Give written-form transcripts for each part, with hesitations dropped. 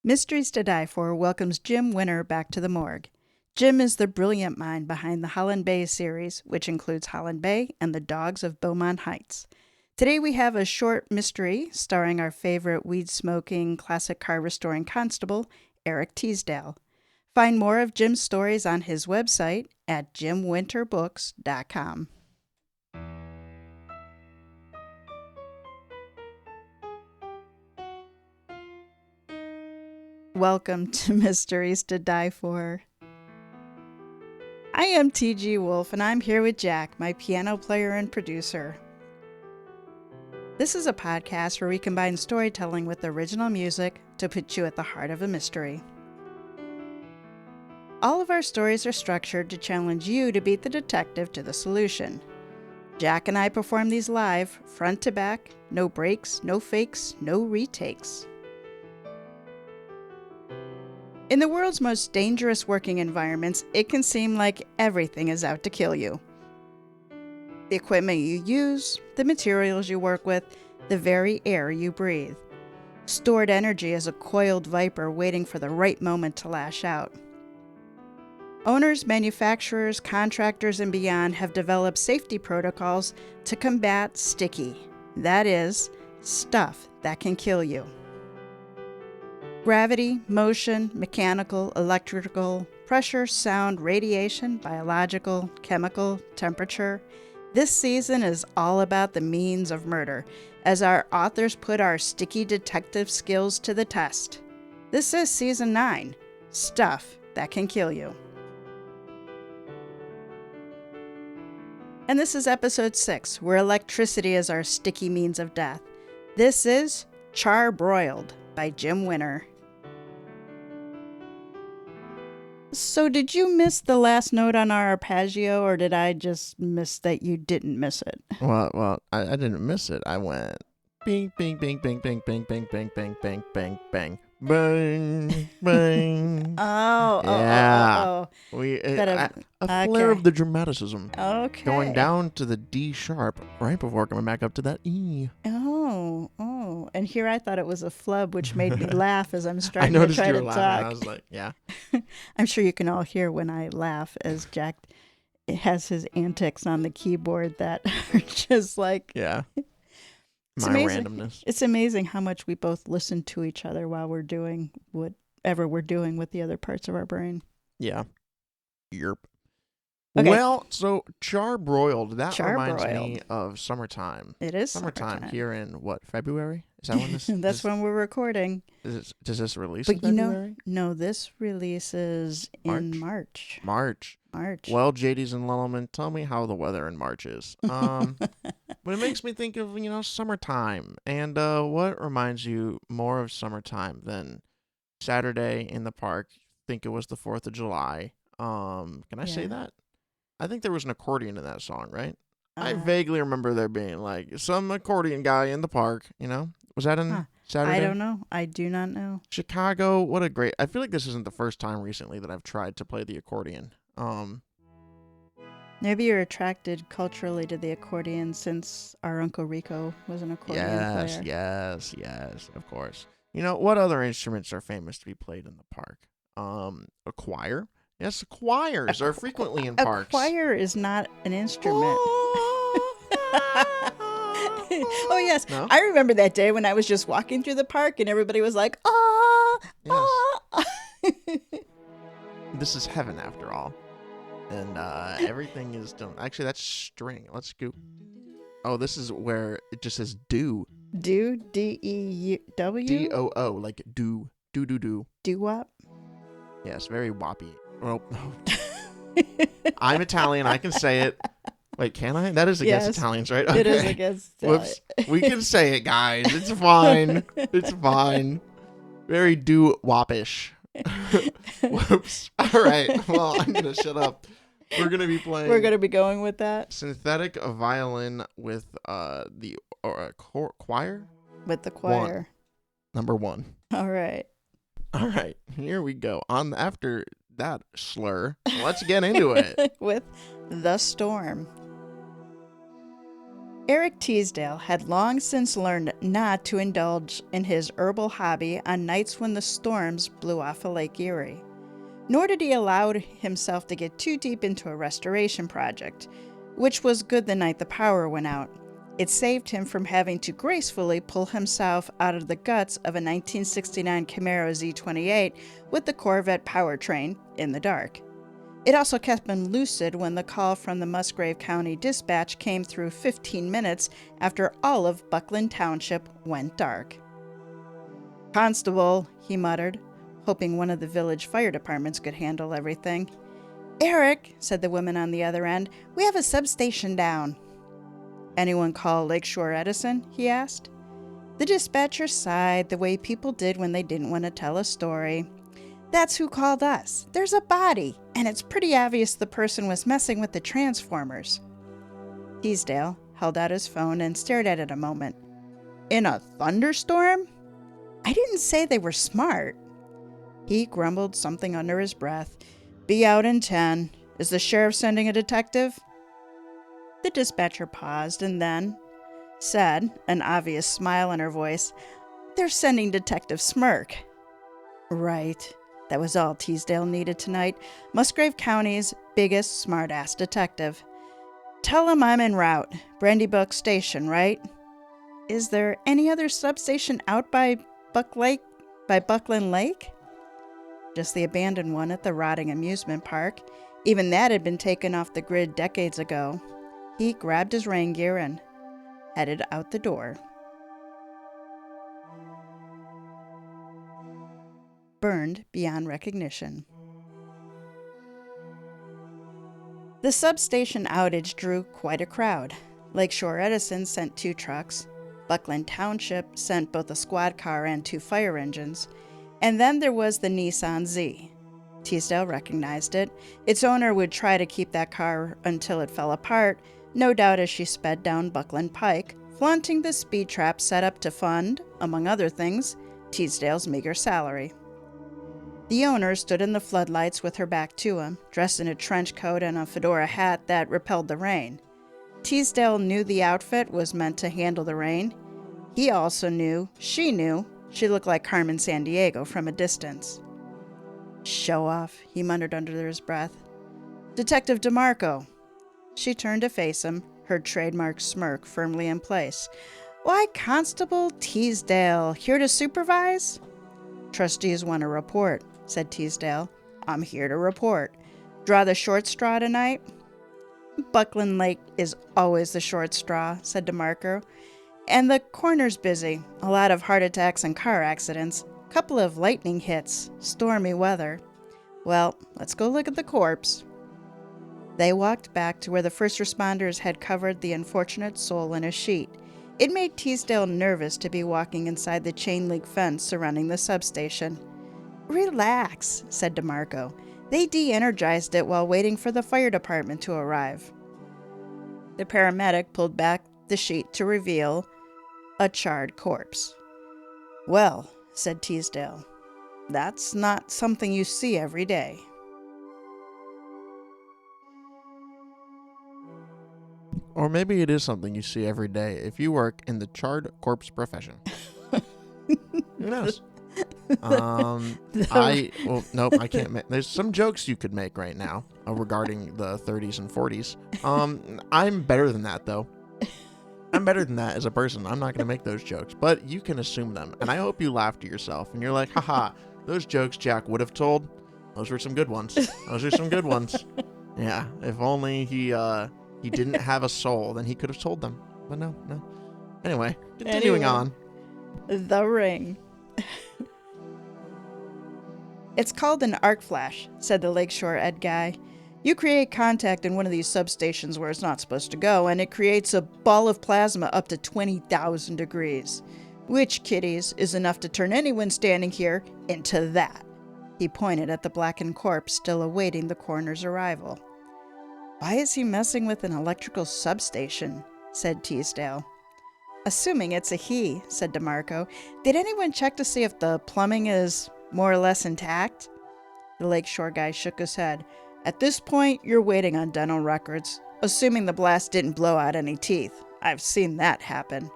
Mysteries to Die For welcomes Jim Winter back to the morgue. Jim is the brilliant mind behind the Holland Bay series, which includes Holland Bay and the Dogs of Beaumont Heights. Today we have a short mystery starring our favorite weed-smoking classic car restoring constable, Eric Teasdale. Find more of Jim's stories on his website at jimwinterbooks.com. Welcome to Mysteries to Die For. I am TG Wolff, and I'm here with Jack, my piano player and producer. This is a podcast where we combine storytelling with original music to put you at the heart of a mystery. All of our stories are structured to challenge you to beat the detective to the solution. Jack and I perform these live, front to back, no breaks, no fakes, no retakes. In the world's most dangerous working environments, it can seem like everything is out to kill you. The equipment you use, the materials you work with, the very air you breathe. Stored energy is a coiled viper waiting for the right moment to lash out. Owners, manufacturers, contractors, and beyond have developed safety protocols to combat sticky. That is, stuff that can kill you. Gravity, motion, mechanical, electrical, pressure, sound, radiation, biological, chemical, temperature. This season is all about the means of murder, as our authors put our sticky detective skills to the test. This is Season 9, Stuff That Can Kill You. And this is Episode 6, where electricity is our sticky means of death. This is Charbroiled by Jim Winter. So did you miss the last note on our arpeggio, or did I just miss that you didn't miss it? Well, I didn't miss it. I went bing, bing, bing, bing, bing, bing, bing, bing, bing, bing, bing, bang, bang, bang. Oh. A flare of the dramaticism. Okay. Going down to the D sharp right before coming back up to that E. Oh. And here I thought it was a flub, which made me laugh as I'm starting to try to talk. I was like, yeah. I'm sure you can all hear when I laugh as Jack has his antics on the keyboard that are just like... Yeah. It's My amazing. randomness. It's amazing how much we both listen to each other while we're doing whatever we're doing with the other parts of our brain. Yeah. Yerp. Okay. Well, so Charbroiled, that reminds me Charbroiled. of summertime. It is Summertime here in, what, February? Is that when this... That's when we're recording. Does this release But in February? No, this releases in March. March. March. Well, JD's and Lulleman, tell me how the weather in March is. But it makes me think of, summertime. And what reminds you more of summertime than Saturday in the park? Think it was the 4th of July. Can I say that? I think there was an accordion in that song, right? I vaguely remember there being like some accordion guy in the park, Was that in Saturday? I don't know. I do not know. Chicago, what a great... I feel like this isn't the first time recently that I've tried to play the accordion. Maybe you're attracted culturally to the accordion since our Uncle Rico was an accordion player. Yes, of course. What other instruments are famous to be played in the park? A choir? Yes, choirs are frequently in parks. A choir is not an instrument. Oh, yes. No? I remember that day when I was just walking through the park and everybody was like, Yes. This is heaven after all. And everything is done. Actually, that's string. Let's go. Oh, this is where it just says do. Do, D-E-U-W? D-O-O, like do. Do. Do-wop? Yes, very whoppy. Well, I'm Italian. I can say it. Wait, can I? That is against Italians, right? Okay. It is against Italians. Whoops. We can say it, guys. It's fine. It's fine. Very do-woppish. Whoops. All right. Well, I'm going to shut up. We're going to be playing... We're going to be going with that? Synthetic violin with the choir? With the choir. Number 1. All right. All right. Here we go. After that slur, let's get into it. With The Storm. Eric Teasdale had long since learned not to indulge in his herbal hobby on nights when the storms blew off of Lake Erie. Nor did he allow himself to get too deep into a restoration project, which was good the night the power went out. It saved him from having to gracefully pull himself out of the guts of a 1969 Camaro Z28 with the Corvette powertrain in the dark. It also kept him lucid when the call from the Musgrave County Dispatch came through 15 minutes after all of Buckland Township went dark. "Constable," he muttered, hoping one of the village fire departments could handle everything. "Eric," said the woman on the other end, "we have a substation down." "Anyone call Lakeshore Edison?" he asked. The dispatcher sighed the way people did when they didn't want to tell a story. "That's who called us. There's a body, and it's pretty obvious the person was messing with the transformers." Teasdale held out his phone and stared at it a moment. "In a thunderstorm? I didn't say they were smart." He grumbled something under his breath. "Be out in 10. Is the sheriff sending a detective?" The dispatcher paused and then said, an obvious smile in her voice, "They're sending Detective Smirk." Right. That was all Teasdale needed tonight. Musgrave County's biggest smart-ass detective. "Tell him I'm en route. Brandybuck Station, right?" "Is there any other substation out by Buckland Lake?" "Just the abandoned one at the rotting amusement park. Even that had been taken off the grid decades ago." He grabbed his rain gear and headed out the door. Burned beyond recognition. The substation outage drew quite a crowd. Lakeshore Edison sent 2 trucks. Buckland Township sent both a squad car and 2 fire engines. And then there was the Nissan Z. Teasdale recognized it. Its owner would try to keep that car until it fell apart, no doubt as she sped down Buckland Pike, flaunting the speed trap set up to fund, among other things, Teasdale's meager salary. The owner stood in the floodlights with her back to him, dressed in a trench coat and a fedora hat that repelled the rain. Teasdale knew the outfit was meant to handle the rain. He also knew she looked like Carmen Sandiego from a distance. "Show off," he muttered under his breath. "Detective DeMarco." She turned to face him, her trademark smirk firmly in place. "Why, Constable Teasdale, here to supervise?" "Trustees want a report," said Teasdale. "I'm here to report. Draw the short straw tonight?" "Buckland Lake is always the short straw," said DeMarco. "And the coroner's busy. A lot of heart attacks and car accidents. Couple of lightning hits. Stormy weather. Well, let's go look at the corpse." They walked back to where the first responders had covered the unfortunate soul in a sheet. It made Teasdale nervous to be walking inside the chain-link fence surrounding the substation. "Relax," said DeMarco. "They de-energized it while waiting for the fire department to arrive." The paramedic pulled back the sheet to reveal a charred corpse. "Well," said Teasdale, "that's not something you see every day." Or maybe it is something you see every day if you work in the charred corpse profession. Who knows? Nope, I can't make. There's some jokes you could make right now regarding the 30s and 40s. I'm better than that, though. I'm better than that as a person. I'm not going to make those jokes, but you can assume them. And I hope you laugh to yourself and you're like, haha, those jokes Jack would have told, those were some good ones. Those are some good ones. Yeah, if only he didn't have a soul, then he could have told them. But no. Anyway, continuing on. The ring. "It's called an arc flash," said the Lakeshore Ed guy. "You create contact in one of these substations where it's not supposed to go, and it creates a ball of plasma up to 20,000 degrees. Which, kiddies, is enough to turn anyone standing here into that." He pointed at the blackened corpse still awaiting the coroner's arrival. "Why is he messing with an electrical substation?" said Teasdale. "Assuming it's a he," said DeMarco. "Did anyone check to see if the plumbing is more or less intact?" The Lakeshore guy shook his head. "At this point, you're waiting on dental records, assuming the blast didn't blow out any teeth. I've seen that happen.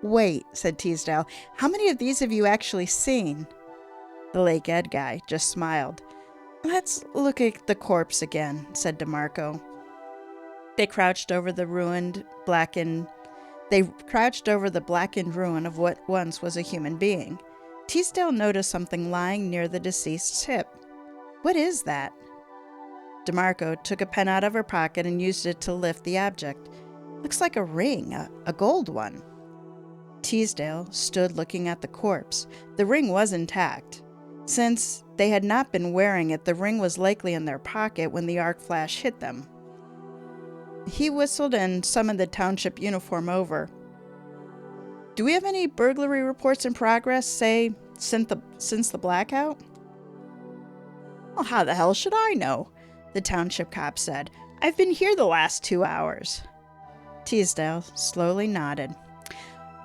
Wait, said Teasdale. How many of these have you actually seen? The Lake Ed guy just smiled. Let's look at the corpse again, said DeMarco. They crouched over the blackened ruin of what once was a human being. Teasdale noticed something lying near the deceased's hip. What is that? DeMarco took a pen out of her pocket and used it to lift the object. Looks like a ring, a gold one. Teasdale stood looking at the corpse. The ring was intact. Since they had not been wearing it, the ring was likely in their pocket when the arc flash hit them. He whistled and summoned the township uniform over. Do we have any burglary reports in progress, say, since the blackout? Well, how the hell should I know? The township cop said. I've been here the last 2 hours. Teasdale slowly nodded.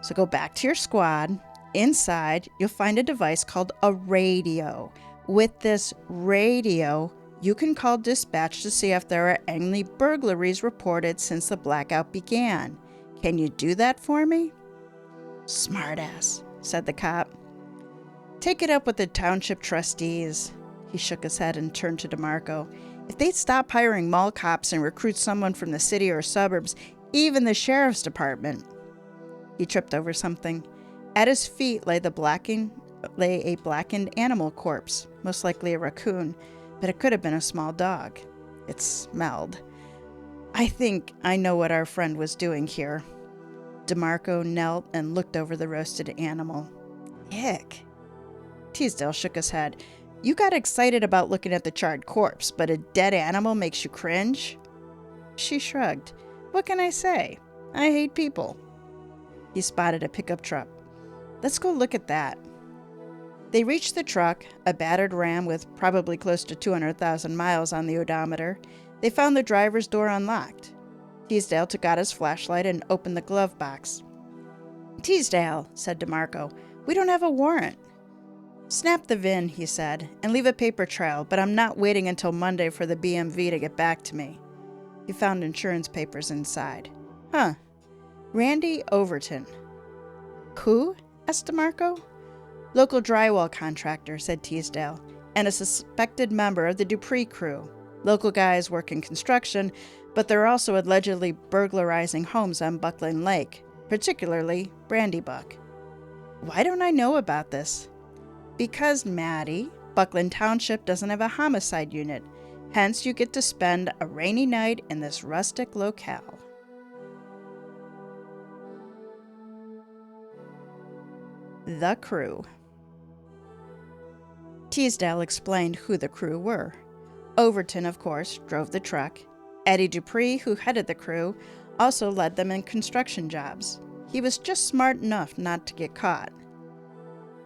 So go back to your squad. Inside, you'll find a device called a radio. With this radio, you can call dispatch to see if there are any burglaries reported since the blackout began. Can you do that for me? Smartass, said the cop. Take it up with the township trustees. He shook his head and turned to DeMarco. If they'd stop hiring mall cops and recruit someone from the city or suburbs, even the sheriff's department. He tripped over something. At his feet lay a blackened animal corpse, most likely a raccoon, but it could have been a small dog. It smelled. I think I know what our friend was doing here. DeMarco knelt and looked over the roasted animal. Ick. Teasdale shook his head. You got excited about looking at the charred corpse, but a dead animal makes you cringe? She shrugged. What can I say? I hate people. He spotted a pickup truck. Let's go look at that. They reached the truck, a battered Ram with probably close to 200,000 miles on the odometer. They found the driver's door unlocked. Teasdale took out his flashlight and opened the glove box. Teasdale, said DeMarco, we don't have a warrant. Snap the VIN, he said, and leave a paper trail, but I'm not waiting until Monday for the BMV to get back to me. He found insurance papers inside. Huh. Randy Overton. Who? Asked DeMarco. Local drywall contractor, said Teasdale, and a suspected member of the Dupree crew. Local guys work in construction, but they're also allegedly burglarizing homes on Buckland Lake, particularly Brandybuck. Why don't I know about this? Because, Maddie, Buckland Township doesn't have a homicide unit. Hence, you get to spend a rainy night in this rustic locale. The crew. Teasdale explained who the crew were. Overton, of course, drove the truck. Eddie Dupree, who headed the crew, also led them in construction jobs. He was just smart enough not to get caught.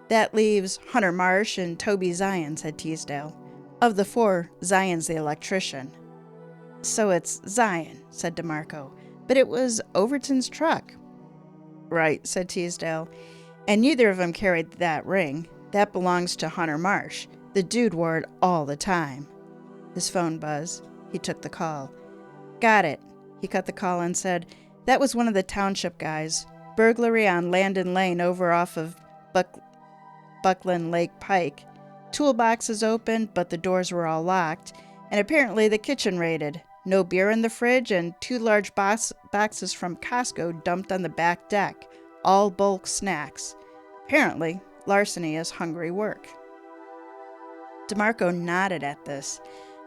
That leaves Hunter Marsh and Toby Zyan, said Teasdale. Of the four, Zyan's the electrician. So it's Zyan, said DeMarco. But it was Overton's truck. Right, said Teasdale. And neither of them carried that ring. That belongs to Hunter Marsh. The dude wore it all the time. His phone buzzed. He took the call. Got it. He cut the call and said, that was one of the township guys. Burglary on Landon Lane over off of Buckland Lake Pike. Toolboxes open, but the doors were all locked. And apparently the kitchen raided. No beer in the fridge and 2 large boxes from Costco dumped on the back deck. All bulk snacks. Apparently, larceny is hungry work. DeMarco nodded at this.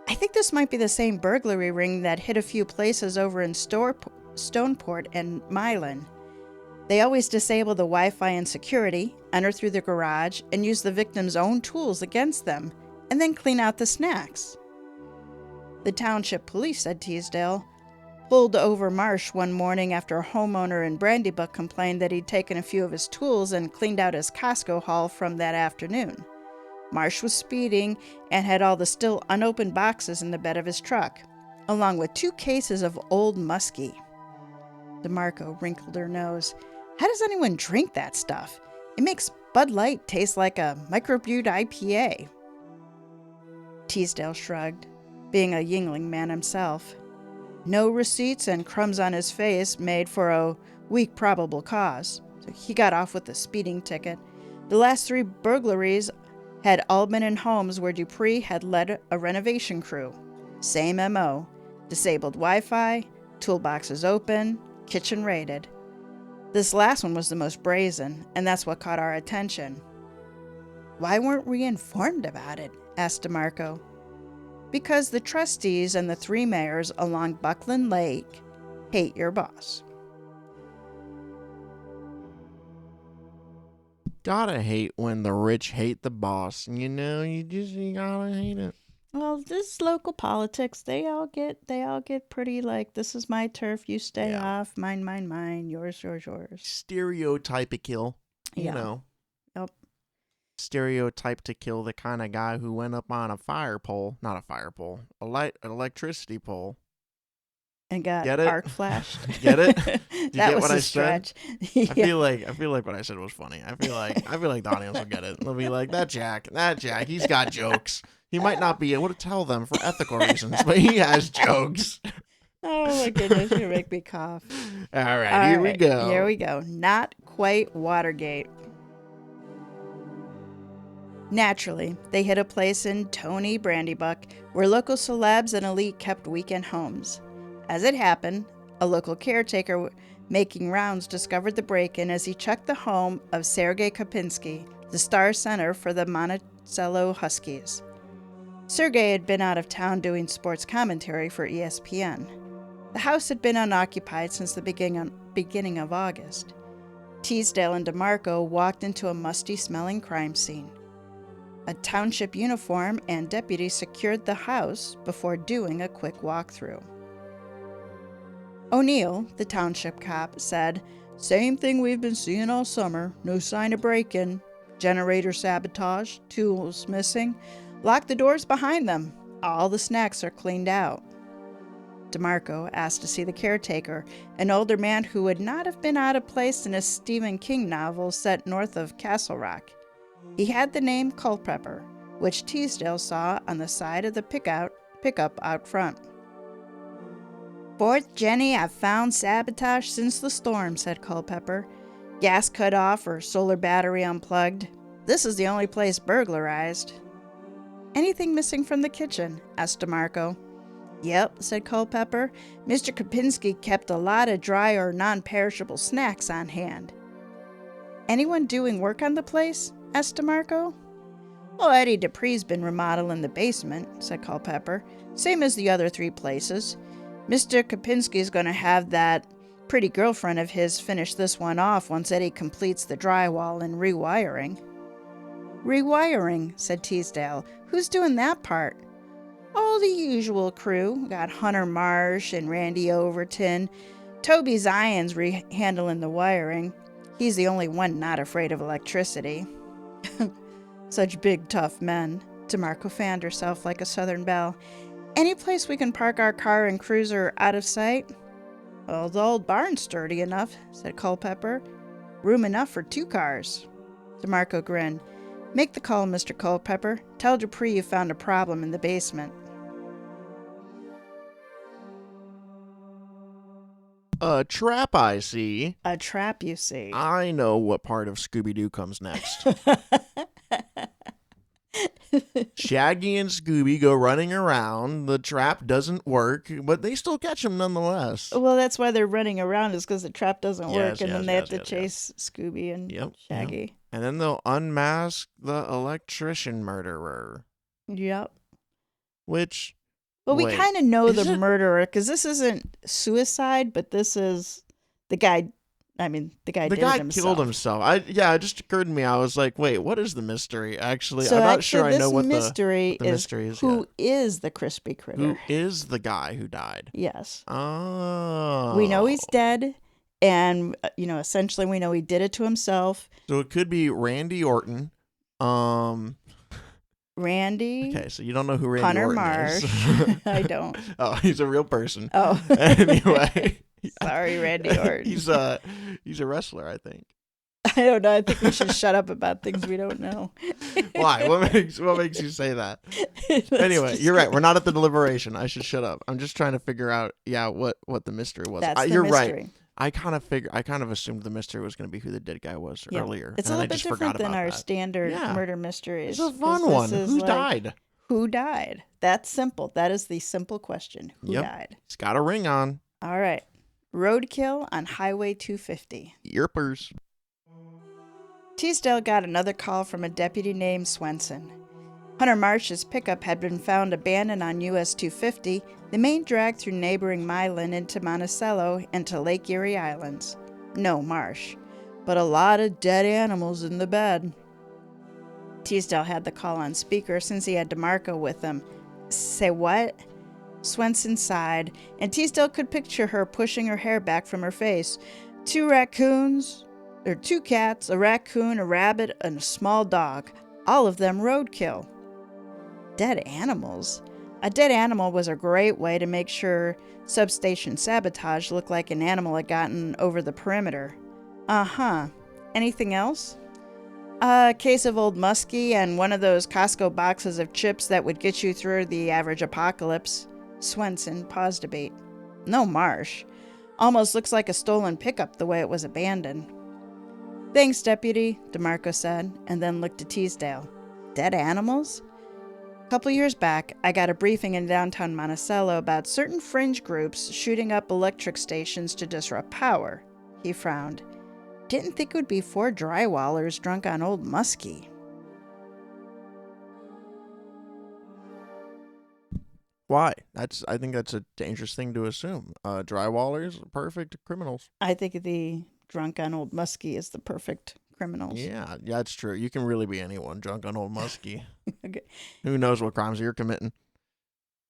I think this might be the same burglary ring that hit a few places over in Stoneport and Milan. They always disable the Wi-Fi and security, enter through the garage, and use the victim's own tools against them, and then clean out the snacks. The township police, said Teasdale, pulled over Marsh one morning after a homeowner in Brandybuck complained that he'd taken a few of his tools and cleaned out his Costco haul from that afternoon. Marsh was speeding and had all the still unopened boxes in the bed of his truck, along with 2 cases of Old Muskie. DeMarco wrinkled her nose. How does anyone drink that stuff? It makes Bud Light taste like a microbrewed IPA. Teasdale shrugged, being a Yingling man himself. No receipts and crumbs on his face made for a weak probable cause. So he got off with a speeding ticket. The last 3 burglaries had all been in homes where Dupree had led a renovation crew. Same MO. Disabled Wi-Fi, toolboxes open, kitchen raided. This last one was the most brazen, and that's what caught our attention. Why weren't we informed about it? Asked DeMarco. Because the trustees and the 3 mayors along Buckland Lake hate your boss. Gotta hate when the rich hate the boss. You gotta hate it. Well, this is local politics. They all get pretty like, this is my turf, you stay off, mine, yours. Stereotype to kill. You know. Yep. Stereotype to kill the kind of guy who went up on an electricity pole. And got Get it? arc flashed. Get it? Did you that get was what a I stretch. said? I feel like what I said was funny. I feel like the audience will get it. They'll be like, that Jack, he's got jokes. He might not be able to tell them for ethical reasons, but he has jokes. Oh my goodness, you make me cough. All right, here we go. Here we go. Not quite Watergate. Naturally, they hit a place in Tony Brandybuck where local celebs and elite kept weekend homes. As it happened, a local caretaker making rounds discovered the break-in as he checked the home of Sergei Kopinski, the star center for the Monticello Huskies. Sergei had been out of town doing sports commentary for ESPN. The house had been unoccupied since the beginning of August. Teasdale and DeMarco walked into a musty-smelling crime scene. A township uniform and deputy secured the house before doing a quick walkthrough. O'Neill, the township cop, said, "Same thing we've been seeing all summer. No sign of break-in. Generator sabotage, tools missing. Lock the doors behind them. All the snacks are cleaned out." DeMarco asked to see the caretaker, an older man who would not have been out of place in a Stephen King novel set north of Castle Rock. He had the name Culpepper, which Teasdale saw on the side of the pickup out front. "Fourth Jenny I've found sabotage since the storm," said Culpepper. "Gas cut off or solar battery unplugged. This is the only place burglarized." "Anything missing from the kitchen?" asked DeMarco. "Yep," said Culpepper. "Mr. Kopinski kept a lot of dry or non-perishable snacks on hand." "Anyone doing work on the place?" asked DeMarco. "Oh, Eddie Dupree's been remodeling the basement," said Culpepper. "Same as the other 3 places. Mr. Kopinski's going to have that pretty girlfriend of his finish this one off once Eddie completes the drywall and rewiring." "Rewiring," said Teasdale. "Who's doing that part?" "Oh, the usual crew. We got Hunter Marsh and Randy Overton. Toby Zyan's handling the wiring. He's the only one not afraid of electricity." Such big, tough men. DeMarco fanned herself like a Southern belle. "Any place we can park our car and cruiser out of sight?" "Well, the old barn's sturdy enough," said Culpepper. "Room enough for 2 cars. DeMarco grinned. "Make the call, Mr. Culpepper. Tell Dupree you found a problem in the basement." A trap, I see. "A trap, you see." I know what part of Scooby-Doo comes next. Shaggy and Scooby go running around. The trap doesn't work, but they still catch him nonetheless. Well, that's why they're running around, is because the trap doesn't work, and then they have to yes. chase Scooby and Shaggy. Yep. And then they'll unmask the electrician murderer. Yep. Which... Well, we kind of know the murderer, because this isn't suicide, but this is the guy. I mean, the guy did it himself. Killed himself. It just occurred to me. I was like, wait, what is the mystery? Actually, I'm not sure I know what the mystery is. Who is the crispy critter? Who is the guy who died? Yes. Oh. We know he's dead, and, essentially we know he did it to himself. So it could be Randy Orton. Randy. Okay, so you don't know who Randy Hunter Orton Marsh. is. I don't. Oh, he's a real person. Oh. Anyway. Sorry, Randy Orton. He's a wrestler, I think. I don't know. I think we should shut up about things we don't know. Why? What makes you say that? Anyway, you're right. We're not at the deliberation. I should shut up. I'm just trying to figure out, what the mystery was. That's the you're mystery. right. I kind of assumed the mystery was going to be who the dead guy was earlier. It's a little bit different than our standard murder mysteries. It's a fun one. Who died? Who died? That's simple. That is the simple question. Who died? He's got a ring on. All right. Roadkill on Highway 250. Yerpers. Teasdale got another call from a deputy named Swenson. Hunter Marsh's pickup had been found abandoned on US 250, the main drag through neighboring Milan into Monticello and to Lake Erie Islands. No Marsh, but a lot of dead animals in the bed. Teasdale had the call on speaker since he had DeMarco with him. Say what? Swenson sighed, and Teasdale could picture her pushing her hair back from her face. 2 cats, a raccoon, a rabbit, and a small dog. All of them roadkill. Dead animals? A dead animal was a great way to make sure substation sabotage looked like an animal had gotten over the perimeter. Uh-huh. Anything else? A case of Old Muskie and one of those Costco boxes of chips that would get you through the average apocalypse. Swenson paused a beat. No Marsh. Almost looks like a stolen pickup the way it was abandoned. Thanks, Deputy, DeMarco said, and then looked at Teasdale. Dead animals? A couple years back, I got a briefing in downtown Monticello about certain fringe groups shooting up electric stations to disrupt power. He frowned. Didn't think it would be 4 drywallers drunk on Old Muskie. Why? I think that's a dangerous thing to assume. Drywallers are perfect criminals. I think the drunk on Old Muskie is the perfect criminals. Yeah, that's true. You can really be anyone drunk on Old Muskie. Okay. Who knows what crimes you're committing?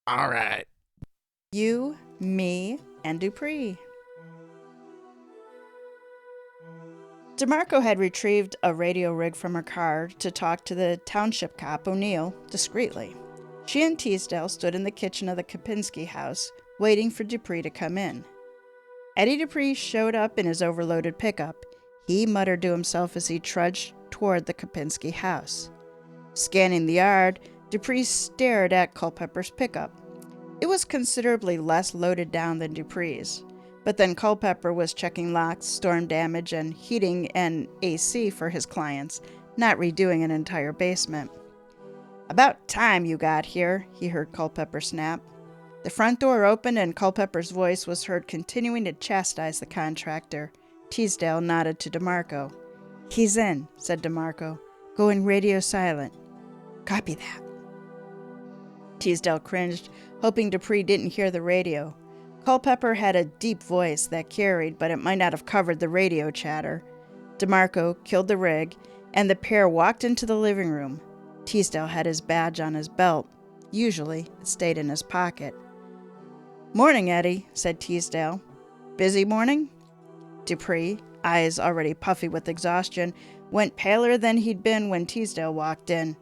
All right. You, me, and Dupree. DeMarco had retrieved a radio rig from her car to talk to the township cop, O'Neill, discreetly. She and Teasdale stood in the kitchen of the Kopinski house, waiting for Dupree to come in. Eddie Dupree showed up in his overloaded pickup. He muttered to himself as he trudged toward the Kopinski house. Scanning the yard, Dupree stared at Culpepper's pickup. It was considerably less loaded down than Dupree's, but then Culpepper was checking locks, storm damage, and heating and AC for his clients, not redoing an entire basement. About time you got here, he heard Culpepper snap. The front door opened and Culpepper's voice was heard continuing to chastise the contractor. Teasdale nodded to DeMarco. He's in, said DeMarco, going radio silent. Copy that. Teasdale cringed, hoping Dupree didn't hear the radio. Culpepper had a deep voice that carried, but it might not have covered the radio chatter. DeMarco killed the rig, and the pair walked into the living room. Teasdale had his badge on his belt. Usually, it stayed in his pocket. Morning, Eddie, said Teasdale. Busy morning? Dupree, eyes already puffy with exhaustion, went paler than he'd been when Teasdale walked in.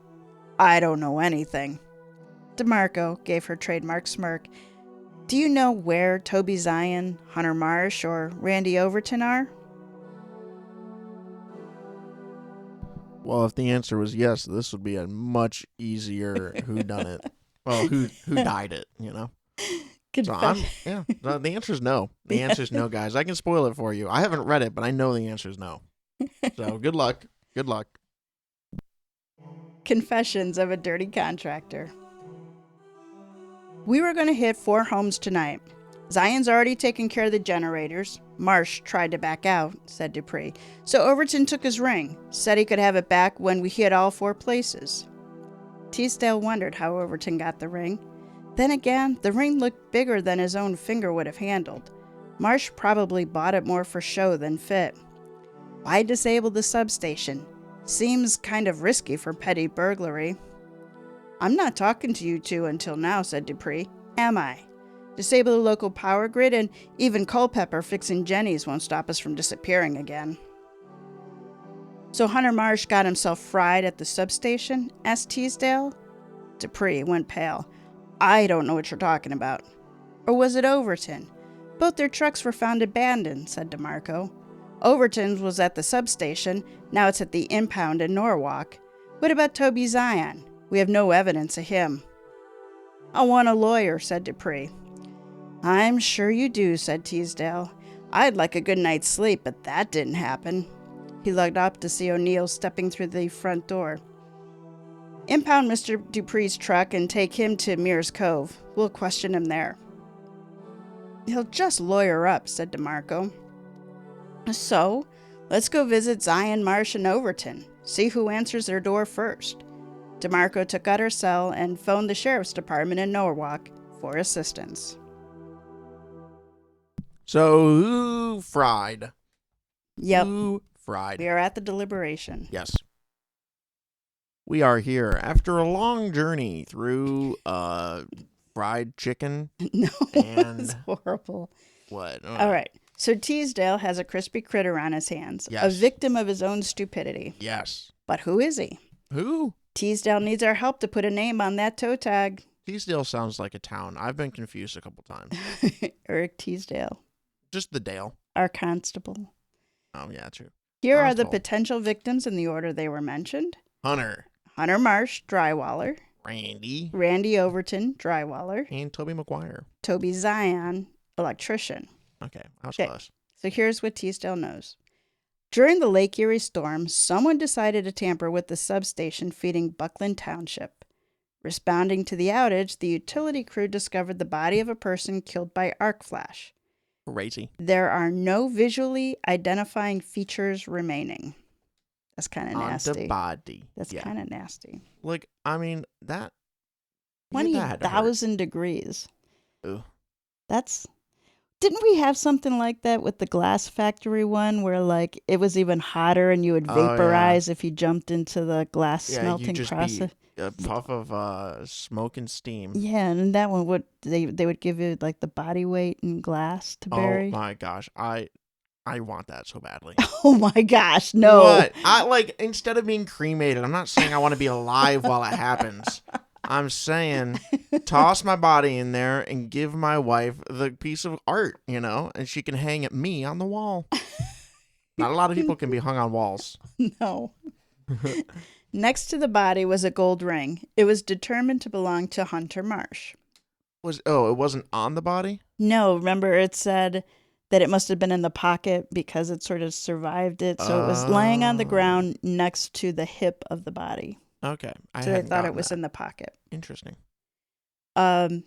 I don't know anything. DeMarco gave her trademark smirk. Do you know where Toby Zyan, Hunter Marsh, or Randy Overton are? Well, if the answer was yes, this would be a much easier whodunit. Well, who died it, you know? So the answer is no. The answer is no, guys. I can spoil it for you. I haven't read it, but I know the answer is no. So good luck. Good luck. Confessions of a Dirty Contractor. We were going to hit 4 homes tonight. Zion's already taken care of the generators. Marsh tried to back out, said Dupree. So Overton took his ring, said he could have it back when we hit all 4 places. Teasdale wondered how Overton got the ring. Then again, the ring looked bigger than his own finger would have handled. Marsh probably bought it more for show than fit. Why disable the substation? Seems kind of risky for petty burglary. I'm not talking to you two until now, said Dupree. Am I? Disable the local power grid, and even Culpepper fixing Jenny's won't stop us from disappearing again. So Hunter Marsh got himself fried at the substation? Asked Teasdale. Dupree went pale. I don't know what you're talking about. Or was it Overton? Both their trucks were found abandoned, said DeMarco. Overton was at the substation. Now it's at the impound in Norwalk. What about Toby Zyan? We have no evidence of him. I want a lawyer, said Dupree. I'm sure you do, said Teasdale. I'd like a good night's sleep, but that didn't happen. He looked up to see O'Neill stepping through the front door. Impound Mr. Dupree's truck and take him to Mears Cove. We'll question him there. He'll just lawyer up, said DeMarco. So, let's go visit Zyan, Marsh, and Overton. See who answers their door first. DeMarco took out her cell and phoned the sheriff's department in Norwalk for assistance. So, who fried? Yep. Who fried? We are at the deliberation. Yes. We are here after a long journey through fried chicken. No, and it's horrible. What? All right. So Teasdale has a crispy critter on his hands, Yes. a victim of his own stupidity. Yes. But who is he? Who? Teasdale needs our help to put a name on that toe tag. Teasdale sounds like a town. I've been confused a couple times. Eric Teasdale, Just the Dale. our constable. Oh, yeah, true. Here are the Constable. potential victims in the order they were mentioned. Hunter. Hunter Marsh, drywaller. Randy Overton, drywaller. and Toby McGuire. Toby Zyan, electrician. Okay, I was Okay. close. So here's what Teasdale knows. During the Lake Erie storm, someone decided to tamper with the substation feeding Buckland Township. Responding to the outage, the utility crew discovered the body of a person killed by arc flash. Crazy. There are no visually identifying features remaining. That's kind of On nasty. the body. That's Yeah. kind of nasty. Like, I mean, that... 20,000 degrees. Ooh. That's... Didn't we have something like that with the glass factory one where, like, it was even hotter and you would Oh, yeah. vaporize if you jumped into the glass Yeah, smelting you just process? be a puff of smoke and steam. Yeah, and that one would they would give you like the body weight in glass to bury. Oh my gosh, I want that so badly. Oh my gosh, no. What? I like instead of being cremated, I'm not saying I want to be alive while it happens. I'm saying toss my body in there and give my wife the piece of art, and she can hang at me on the wall. Not a lot of people can be hung on walls. No. Next to the body was a gold ring. It was determined to belong to Hunter Marsh. It wasn't on the body? No, remember it said that it must have been in the pocket because it sort of survived it. So it was laying on the ground next to the hip of the body. Okay. So they thought it was in the pocket. Interesting.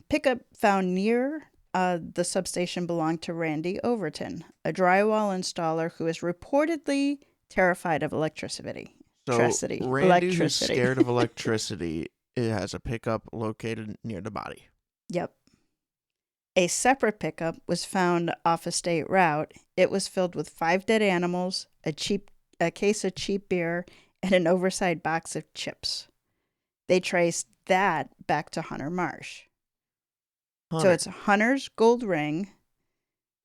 Pickup found near the substation belonged to Randy Overton, a drywall installer who is reportedly terrified of electricity. So Randy, who's scared of electricity, it has a pickup located near the body. Yep. A separate pickup was found off a state route. It was filled with 5 dead animals, a case of cheap beer, and an oversized box of chips. They traced that back to Hunter Marsh. So it's Hunter's gold ring.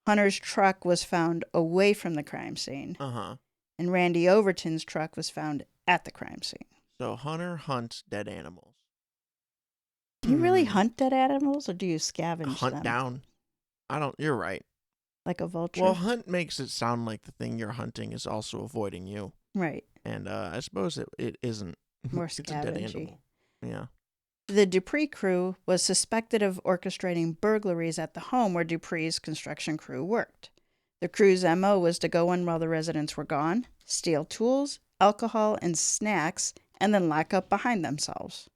Hunter's truck was found away from the crime scene. Uh-huh. And Randy Overton's truck was found at the crime scene. So Hunter hunts dead animals. Do you really hunt dead animals, or do you scavenge Hunt them? down. You're right. Like a vulture? Well, hunt makes it sound like the thing you're hunting is also avoiding you. Right. And I suppose it isn't. More It's a dead scavenging. animal. Yeah. The Dupree crew was suspected of orchestrating burglaries at the home where Dupree's construction crew worked. The crew's MO was to go in while the residents were gone, steal tools, alcohol, and snacks, and then lock up behind themselves.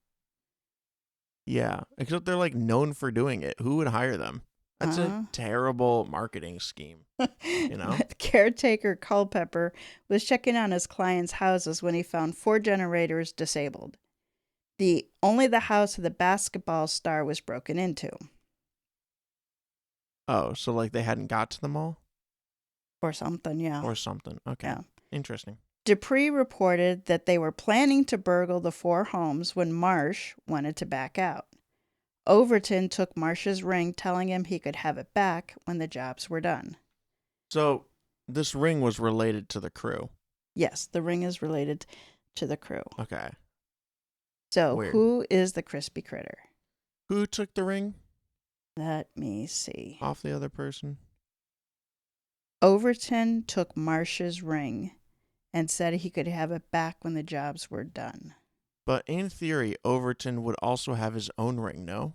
Yeah. Except they're like known for doing it. Who would hire them? That's a terrible marketing scheme. Caretaker Culpepper was checking on his clients' houses when he found 4 generators disabled. Only the house of the basketball star was broken into. Oh, so like they hadn't got to them all? Or something, yeah. Or something. Okay. Yeah. Interesting. Dupree reported that they were planning to burgle the 4 homes when Marsh wanted to back out. Overton took Marsh's ring, telling him he could have it back when the jobs were done. So this ring was related to the crew. Yes, the ring is related to the crew. Okay. So Weird. Who is the crispy critter? Who took the ring Let me see. off the other person? Overton took Marsh's ring and said he could have it back when the jobs were done. But in theory, Overton would also have his own ring, no?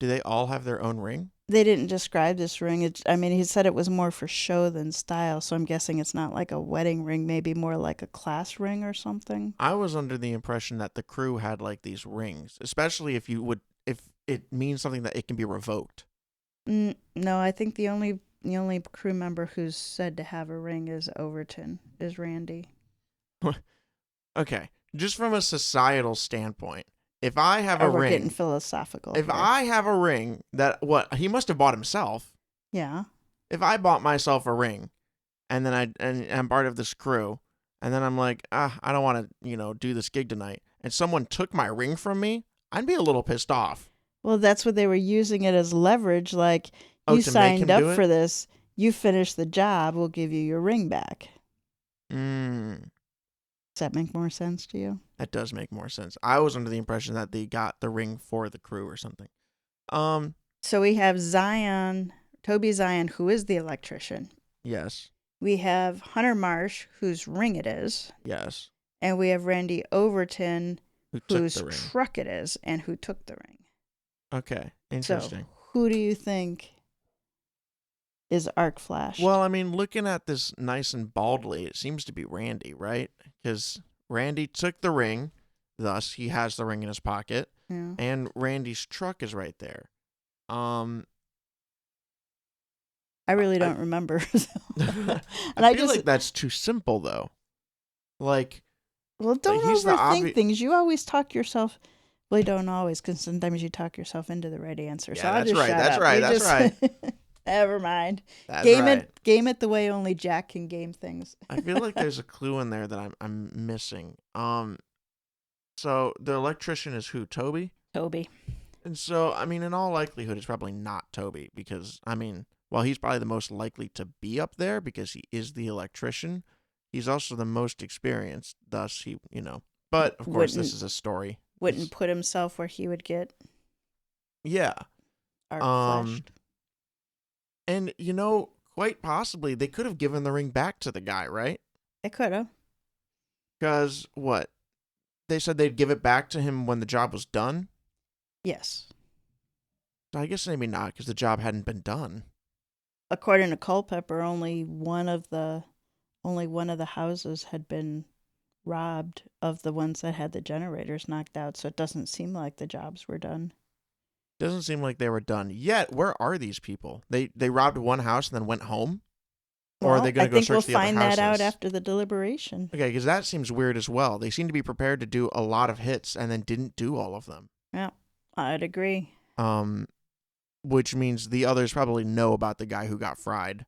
Do they all have their own ring? They didn't describe this ring. He said it was more for show than style, so I'm guessing it's not like a wedding ring, maybe more like a class ring or something. I was under the impression that the crew had like these rings, especially if it means something that it can be revoked. No, I think the only crew member who's said to have a ring is Overton, is Randy. Okay, just from a societal standpoint, if I have a we're ring, getting philosophical. if here. I have a ring that he must have bought himself. Yeah. If I bought myself a ring, and then I'm part of this crew, and then I'm like, I don't want to, do this gig tonight, and someone took my ring from me, I'd be a little pissed off. Well, that's what they were using it as leverage. Like, you to make him signed up do it? for this, you finish the job, we'll give you your ring back. Does that make more sense to you? That does make more sense. I was under the impression that they got the ring for the crew or something. So we have Toby Zyan, who is the electrician. Yes. We have Hunter Marsh, whose ring it is. Yes. And we have Randy Overton, whose took the ring. truck it is and who took the ring. Okay. Interesting. So who do you think is arc flashed? Well, looking at this nice and baldly, it seems to be Randy, right? Because Randy took the ring, thus he has the ring in his pocket, and Randy's truck is right there. I really don't remember. I feel like that's too simple, though. Like, well, don't overthink things. You always talk yourself. Well, you don't always, because sometimes you talk yourself into the right answer. Yeah, so I'll just shut up. That's right. Never mind. That's Game it the way only Jack can game things. I feel like there's a clue in there that I'm missing. So the electrician is who? Toby? Toby. And so, in all likelihood, it's probably not Toby because, while he's probably the most likely to be up there because he is the electrician, he's also the most experienced. Thus, But, of course, this is a story. Wouldn't put himself where he would get. Yeah. Arc-flashed. And, quite possibly, they could have given the ring back to the guy, right? They could have. Because, what? They said they'd give it back to him when the job was done? Yes. I guess maybe not, because the job hadn't been done. According to Culpepper, only one of the houses had been robbed of the ones that had the generators knocked out, so it doesn't seem like the jobs were done. Doesn't seem like they were done. Yet, where are these people? They robbed one house and then went home? Or are they going to go search the other houses? I think we'll find that out after the deliberation. Okay, because that seems weird as well. They seem to be prepared to do a lot of hits and then didn't do all of them. Yeah, I'd agree. Which means the others probably know about the guy who got fried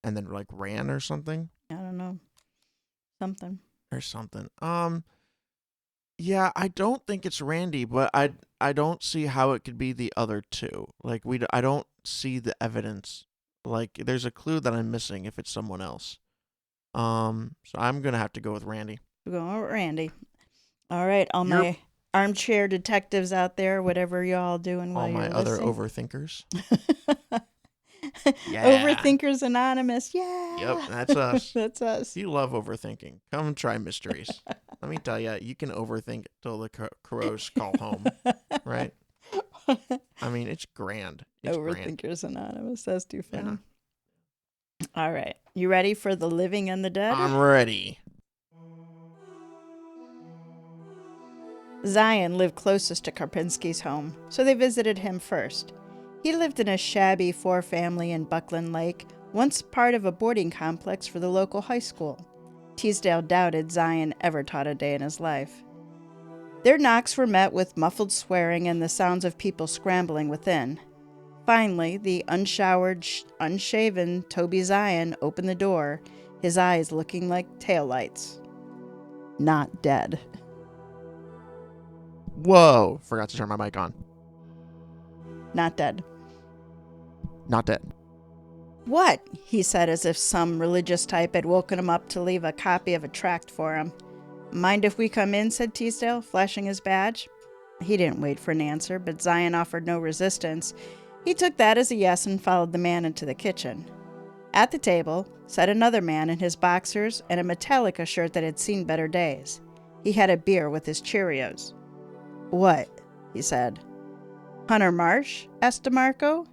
and then ran or something. I don't know. Something. Or something. Yeah, I don't think it's Randy, but I don't see how it could be the other two. I don't see the evidence. There's a clue that I'm missing if it's someone else. So I'm gonna have to go with Randy. We're going with Randy. All right, all my armchair detectives out there, whatever y'all doing while you're listening. All my other overthinkers. Yeah. Overthinkers Anonymous. Yeah. Yep, that's us. That's us. You love overthinking. Come try mysteries. Let me tell you, you can overthink till the crows call home, right? It's grand. It's Overthinkers grand. Anonymous. That's too funny. Yeah. All right. You ready for the living and the dead? I'm ready. Zyan lived closest to Karpinski's home, so they visited him first. He lived in a shabby four-family in Buckland Lake, once part of a boarding complex for the local high school. Teasdale doubted Zyan ever taught a day in his life. Their knocks were met with muffled swearing and the sounds of people scrambling within. Finally, the unshowered, unshaven Toby Zyan opened the door, his eyes looking like taillights. Not dead. Whoa! Forgot to turn my mic on. Not dead. Not dead. What? He said as if some religious type had woken him up to leave a copy of a tract for him. Mind if we come in, said Teasdale, flashing his badge. He didn't wait for an answer, but Zyan offered no resistance. He took that as a yes and followed the man into the kitchen. At the table sat another man in his boxers and a Metallica shirt that had seen better days. He had a beer with his Cheerios. "What?" he said. "Hunter Marsh?" asked DeMarco.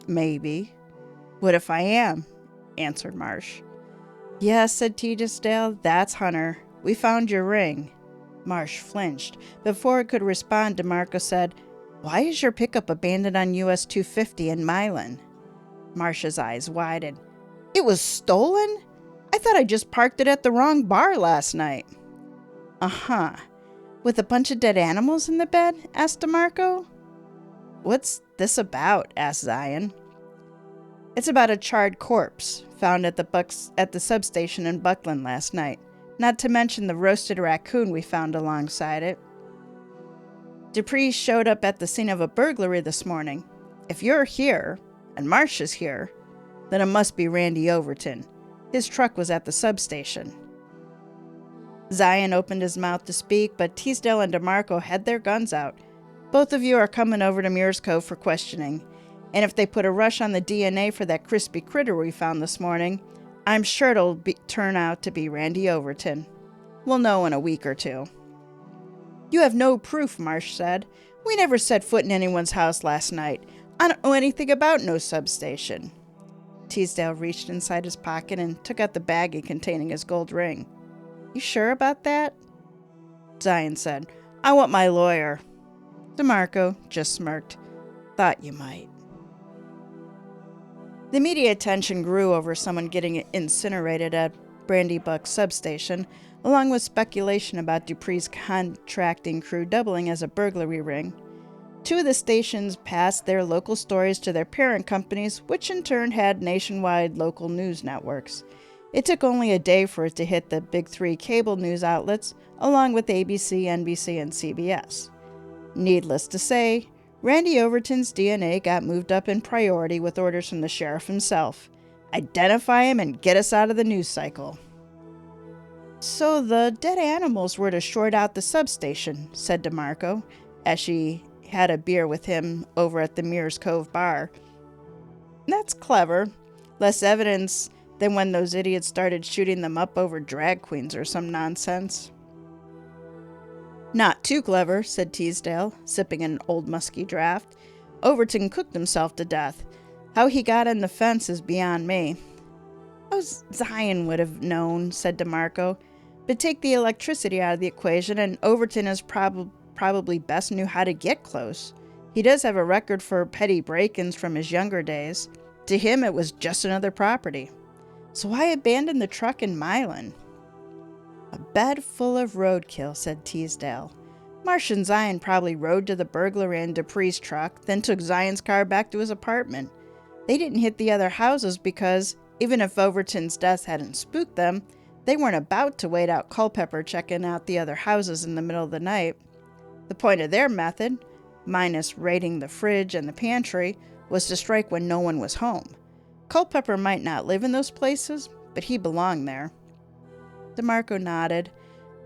"Maybe." "What if I am?" answered Marsh. "Yes," said Teasdale, "that's Hunter. We found your ring." Marsh flinched. Before it could respond, DeMarco said, "Why is your pickup abandoned on US 250 in Milan?" Marsh's eyes widened. "It was stolen? I thought I just parked it at the wrong bar last night." "Uh-huh. With a bunch of dead animals in the bed?" asked DeMarco. "What's this about?" asked Zyan. "It's about a charred corpse found at the substation in Buckland last night, not to mention the roasted raccoon we found alongside it. Dupree showed up at the scene of a burglary this morning. If you're here, and Marsh is here, then it must be Randy Overton. His truck was at the substation." Zyan opened his mouth to speak, but Teasdale and DeMarco had their guns out. "Both of you are coming over to Muir's Cove for questioning, and if they put a rush on the DNA for that crispy critter we found this morning, I'm sure it'll turn out to be Randy Overton. We'll know in a week or two." "You have no proof," Marsh said. "We never set foot in anyone's house last night. I don't know anything about no substation." Teasdale reached inside his pocket and took out the baggie containing his gold ring. "You sure about that?" Zyan said, "I want my lawyer." DeMarco just smirked. "Thought you might." The media attention grew over someone getting incinerated at Brandybuck substation, along with speculation about Dupree's contracting crew doubling as a burglary ring. Two of the stations passed their local stories to their parent companies, which in turn had nationwide local news networks. It took only a day for it to hit the big three cable news outlets, along with ABC, NBC, and CBS. Needless to say, Randy Overton's DNA got moved up in priority with orders from the sheriff himself. Identify him and get us out of the news cycle. "So the dead animals were to short out the substation," said DeMarco, as she had a beer with him over at the Muir's Cove bar. "That's clever. Less evidence than when those idiots started shooting them up over drag queens or some nonsense." "Not too clever," said Teasdale, sipping an old musky draft. "Overton cooked himself to death. How he got on the fence is beyond me." "Oh, Zyan would have known," said DeMarco. "But take the electricity out of the equation, and Overton is probably best knew how to get close. He does have a record for petty break-ins from his younger days. To him, it was just another property. So why abandon the truck in Milan?" "A bed full of roadkill," said Teasdale. "Marsh and Zyan probably rode to the burglary in Dupree's truck, then took Zyan's car back to his apartment. They didn't hit the other houses because, even if Overton's death hadn't spooked them, they weren't about to wait out Culpepper checking out the other houses in the middle of the night. The point of their method, minus raiding the fridge and the pantry, was to strike when no one was home. Culpepper might not live in those places, but he belonged there." DeMarco nodded.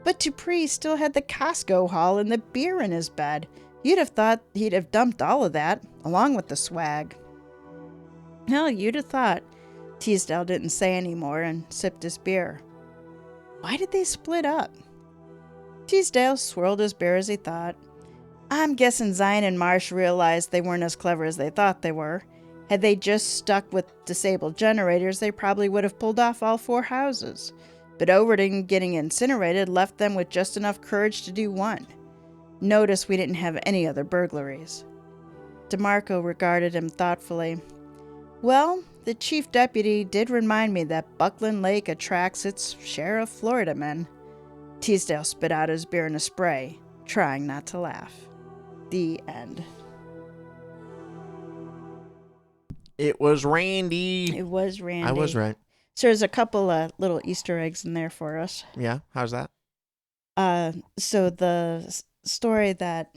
"But Dupree still had the Costco haul and the beer in his bed. You'd have thought he'd have dumped all of that, along with the swag." "Well, you'd have thought." Teasdale didn't say any more and sipped his beer. "Why did they split up?" Teasdale swirled his beer as he thought. "I'm guessing Zyan and Marsh realized they weren't as clever as they thought they were. Had they just stuck with disabled generators, they probably would have pulled off all 4 houses. But Overton getting incinerated left them with just enough courage to do one. Notice we didn't have any other burglaries." DeMarco regarded him thoughtfully. "Well, the chief deputy did remind me that Buckland Lake attracts its share of Florida men." Teasdale spit out his beer in a spray, trying not to laugh. The end. It was Randy. It was Randy. I was right. So there's a couple of little Easter eggs in there for us. Yeah, how's that? So the story that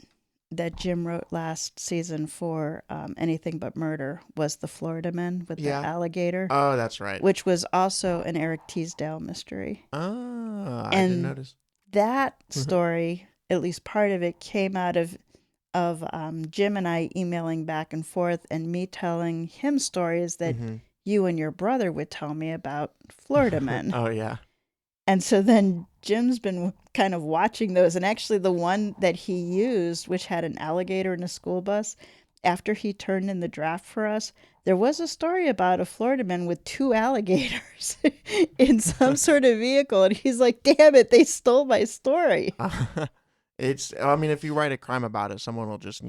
Jim wrote last season for Anything But Murder was the Florida Men with the alligator. Oh, that's right. Which was also an Eric Teasdale mystery. Oh, I didn't notice. That story, at least part of it, came out of Jim and I emailing back and forth and me telling him stories that you and your brother would tell me about Florida men. Oh, yeah. And so then Jim's been kind of watching those. And actually, the one that he used, which had an alligator in a school bus, after he turned in the draft for us, there was a story about a Florida man with 2 alligators in some sort of vehicle. And he's like, damn it, they stole my story. I mean, if you write a crime about it, someone will just,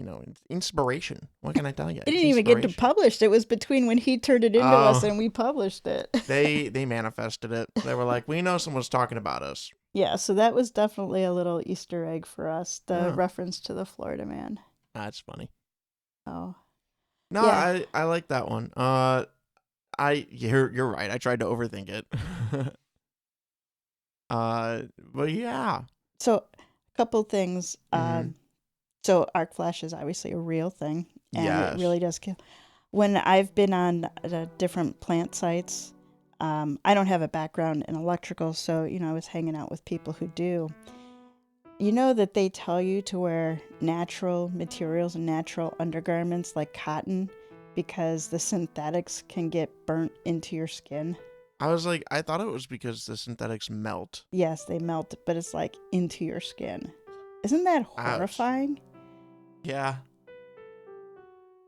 inspiration. What can I tell you? It didn't even get published. It was between when he turned it into us and we published it. They manifested it. They were like, we know someone's talking about us. Yeah, so that was definitely a little Easter egg for us, the reference to the Florida man. That's funny. Oh. No, yeah. I like that one. You're right. I tried to overthink it. But yeah. So a couple things. So arc flash is obviously a real thing, and it really does kill. When I've been on different plant sites, I don't have a background in electrical, so I was hanging out with people who do. You know that they tell you to wear natural materials and natural undergarments like cotton because the synthetics can get burnt into your skin. I thought it was because the synthetics melt. Yes, they melt, but it's like into your skin. Isn't that horrifying? Ouch. Yeah.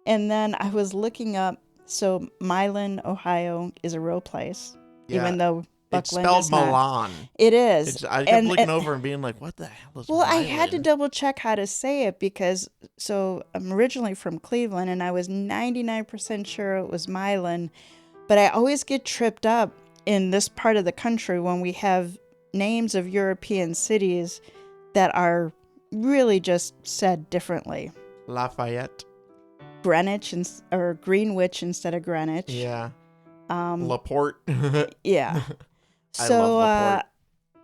And then I was looking up, so Milan, Ohio is a real place, even though Buckland it's spelled Milan. It is. I kept looking over and being like, what the hell is Milan? I had to double check how to say it because, I'm originally from Cleveland and I was 99% sure it was Milan, but I always get tripped up in this part of the country when we have names of European cities that are really just said differently. Lafayette. Greenwich or Greenwich instead of Greenwich. Yeah. Laporte. Yeah. I love Laporte.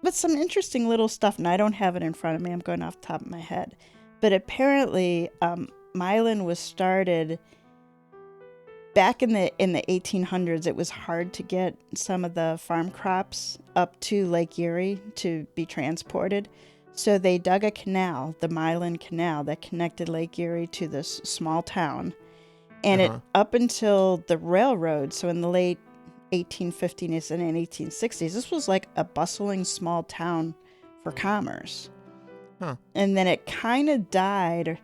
But some interesting little stuff, and I don't have it in front of me. I'm going off the top of my head. But apparently, Milan was started back in the 1800s. It was hard to get some of the farm crops up to Lake Erie to be transported. So they dug a canal, the Milan Canal, that connected Lake Erie to this small town. And it up until the railroad, so in the late 1850s and 1860s, this was like a bustling small town for commerce. And then it kind of died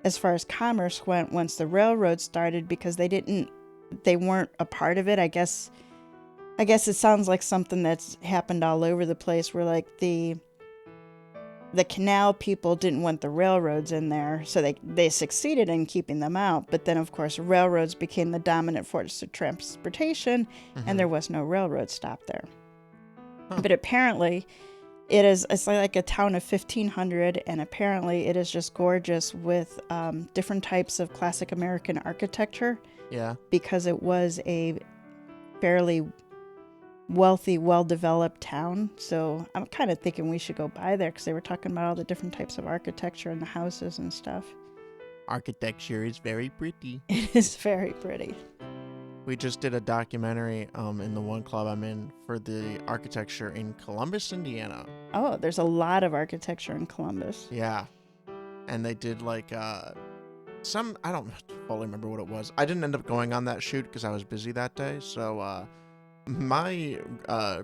as far as commerce went once the railroad started because they weren't a part of it. I guess it sounds like something that's happened all over the place where like the canal people didn't want the railroads in there, so they succeeded in keeping them out. But then, of course, railroads became the dominant force of transportation, and there was no railroad stop there. But apparently, it's like a town of 1,500, and apparently it is just gorgeous with different types of classic American architecture. Yeah. Because it was a fairly wealthy, well-developed town. So I'm kind of thinking we should go by there because they were talking about all the different types of architecture and the houses and stuff. Architecture is very pretty. It is very pretty. We just did a documentary in the one club I'm in for the architecture in Columbus, Indiana. Oh, there's a lot of architecture in Columbus. Yeah. And they did like I don't fully remember what it was. I didn't end up going on that shoot because I was busy that day. So my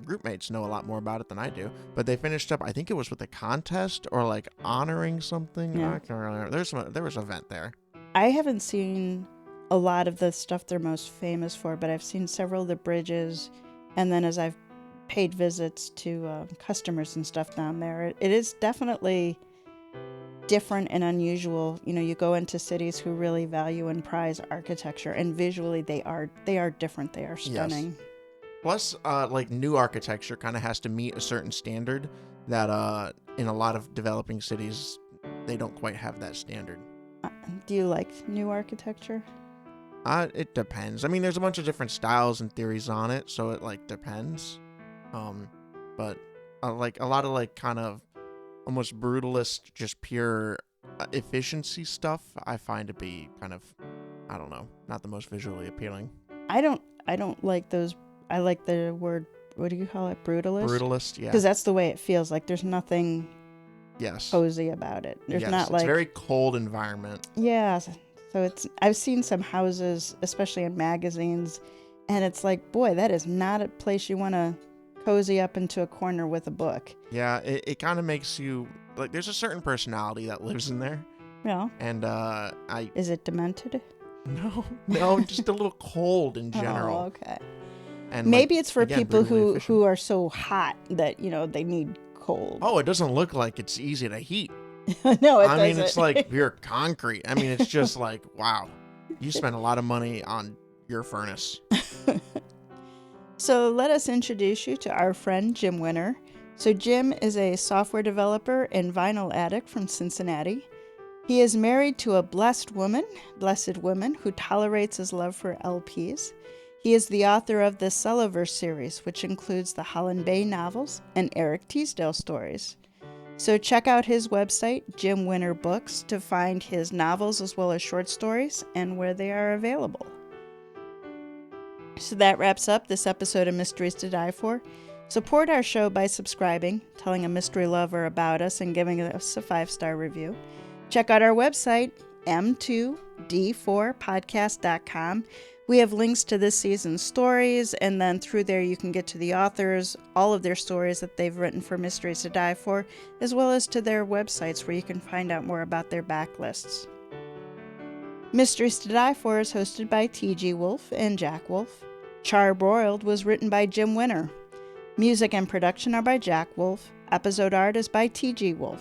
group mates know a lot more about it than I do, but they finished up, I think it was with a contest or like honoring something. Yeah. I can't remember. There was an event there. I haven't seen a lot of the stuff they're most famous for, but I've seen several of the bridges, and then as I've paid visits to customers and stuff down there, it is definitely different and unusual. You go into cities who really value and prize architecture, and visually they are different. They are stunning. Yes. Plus, like new architecture kind of has to meet a certain standard that in a lot of developing cities, they don't quite have that standard. Do you like new architecture? It depends. I mean, there's a bunch of different styles and theories on it, so it like depends. But like a lot of like kind of almost brutalist, just pure efficiency stuff, I find to be kind of, I don't know, not the most visually appealing. I don't like those. I like the word, what do you call it? Brutalist? Brutalist, yeah. Because that's the way it feels. Like there's nothing cozy about it. There's not like... It's a very cold environment. Yeah. So I've seen some houses, especially in magazines, And it's like, boy, that is not a place you want to cozy up into a corner with a book. Yeah, it kind of makes you, like, there's a certain personality that lives in there. Yeah. And Is it demented? No, just a little cold in general. Oh, okay. And maybe like, it's for again, people brutally who efficient. are so hot that, they need cold. Oh, it doesn't look like it's easy to heat. No, it I doesn't. mean, it's like pure concrete. I mean, it's just like, wow, you spent a lot of money on your furnace. So let us introduce you to our friend Jim Winter. So Jim is a software developer and vinyl addict from Cincinnati. He is married to a blessed woman who tolerates his love for LPs. He is the author of the Celloverse series, which includes the Holland Bay novels and Eric Teasdale stories. So check out his website, Jim Winter Books, to find his novels as well as short stories and where they are available. So that wraps up this episode of Mysteries to Die For. Support our show by subscribing, telling a mystery lover about us, and giving us a 5-star review. Check out our website, m2d4podcast.com. We have links to this season's stories, and then through there you can get to the authors, all of their stories that they've written for Mysteries to Die For, as well as to their websites where you can find out more about their backlists. Mysteries to Die For is hosted by TG Wolff and Jack Wolff. Charbroiled was written by Jim Winter. Music and production are by Jack Wolff. Episode art is by TG Wolff.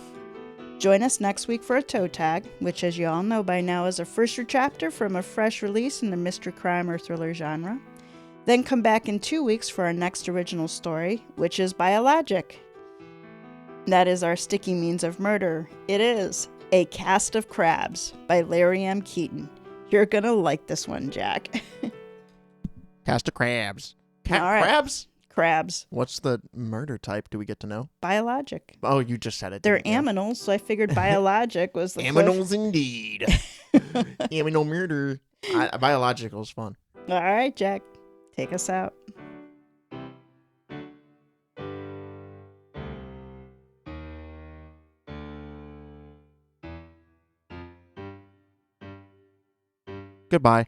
Join us next week for a toe tag, which, as you all know by now, is a first chapter from a fresh release in the mystery, crime, or thriller genre. Then come back in 2 weeks for our next original story, which is Biologic. That is our sticky means of murder. It is A Cast of Crabs by Larry M. Keaton. You're going to like this one, Jack. Cast of crabs. All right. Crabs? Crabs. What's the murder type? Do we get to know? Biologic. Oh, you just said it. They're didn't you? aminals, so I figured biologic was the Aminals indeed. Aminal murder. Biological is fun. All right, Jack. Take us out. Goodbye.